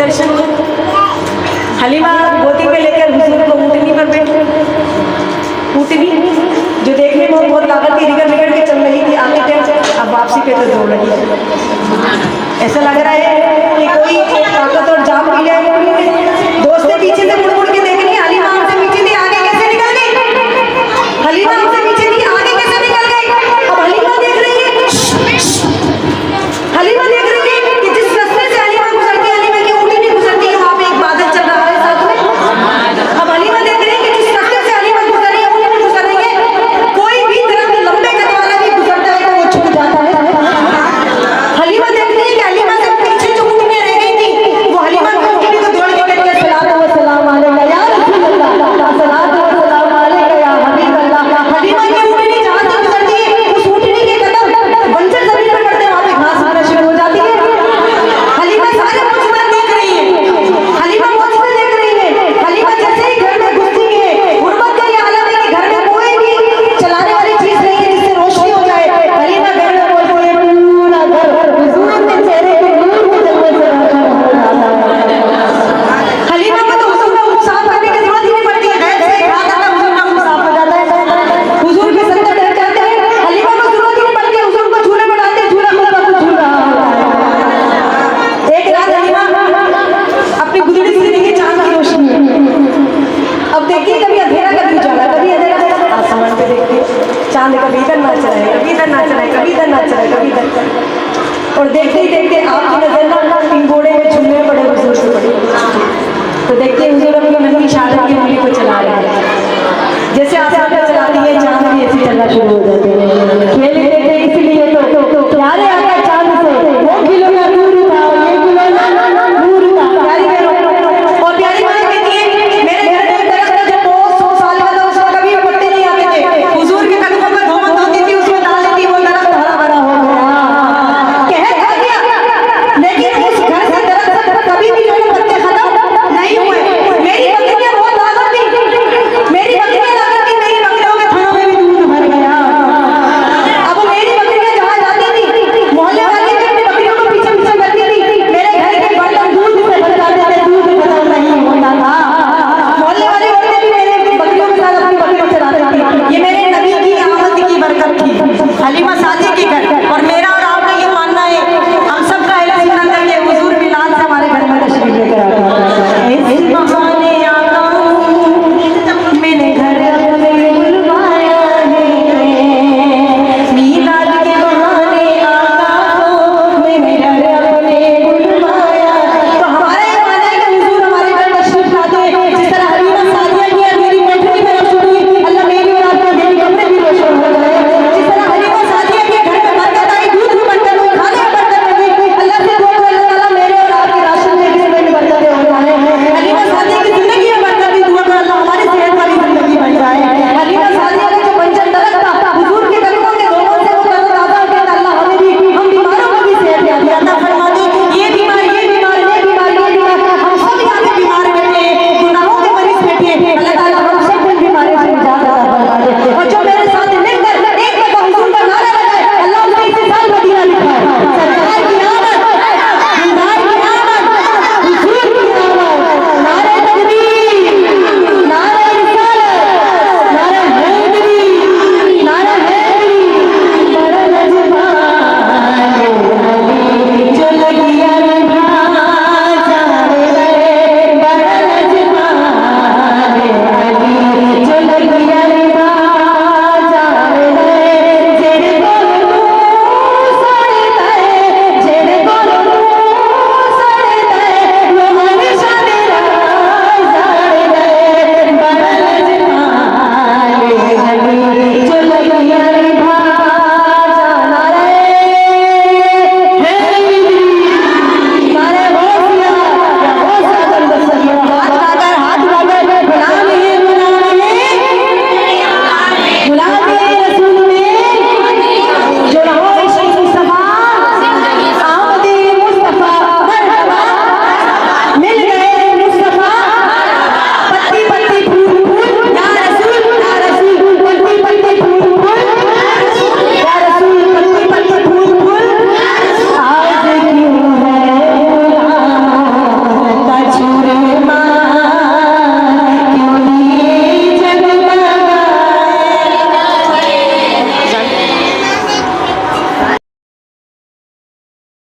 दर्शन में हलीमा गोदी में लेकर हुजूर को ऊँटनी पर बैठी, ऊँटनी जो देखने में बहुत ताकत थी, रिगड़ रिगड़ के चल रही थी, आगे टेंशन, अब वापसी पे तो दौड़ रही है। ऐसा लग रहा है कि कोई ताकत और जाम मिल जाए। दोस्तें पीछे से मुड़ मुड़ के देख रही, हलीमा हमसे पीछे थी, आगे कैसे निकल गई? हलीमा हमसे पीछे थी, आगे कैसे निकल गई? अब हलीमा देख रही है, हलीमा देख रही है कि जिस रास्ते से हलीमा गुजरती है, हलीमा की ऊँटनी नहीं गुजरती है, वहाँ पे एक बादल चल रहा है साथ में। अब हलीमा देख रही है कि जिस रास्ते से हलीमा गुजर रही है, ऊँटनी गुजर रही है, कोई भी दरख्त लंबे कद वाला भी गुजरता है तो वो छूट जाता है। हलीमा देख रही है कि हलीमा से पीछे जो ऊँटनी रह गई थी, वो हलीमा की ऊँटनी को दौड़ के लेके सलातो व सलाम अलैका या रसूल अल्लाह, सलातो व सलाम अलैका या हबीब अल्लाह। हलीमा की ऊँटनी जहाँ से गुजरती है, उस ऊँटनी के कदम बंजर जमीन पर पड़ते, वहाँ पे घास आना शुरू हो जाती है। हलीमा सारे मुझपर देख रही है, हलीमा मुझ पे देख रही है। हलीमा जैसे ही घर में घुसती है, गुर्बत का ये आलम है कि घर में कोई भी चलाने वाली चीज नहीं है जिससे रोशनी हो जाए। हलीमा घर में बोलती है, पूरा घर हुजूर के चेहरे के नूर में जलवे से रोशन हो जाता है। हलीमा को तो हुजूर का मुंह साफ करने की जरूरत ही नहीं पड़ती है, गैस से खा करना हुजूर का मुंह साफ हो जाता है। हुजूर के संदर ढक जाते हैं, हलीमा को जरूरत ही नहीं पड़ती है, हुजूर को झूले में डालते, झूला खुद ब खुद झूल रहा होता है। एक रात हलीमा अपनी गुदड़ी से देखी चांद की रोशनी है। अब देखिए कभी अंधेरा कभी उजाला, कभी अंधेरा, आसमान पे देखिए चांद कभी इधर नाच रहा है, कभी इधर नाच रहा है, कभी इधर नाच रहा है, कभी इधर। और देखते ही देखते आपकी नजर इन घोड़े में झूलने पड़े हुजूर से पड़ी। तो देखते हुजूर अपनी नंगी शहादत के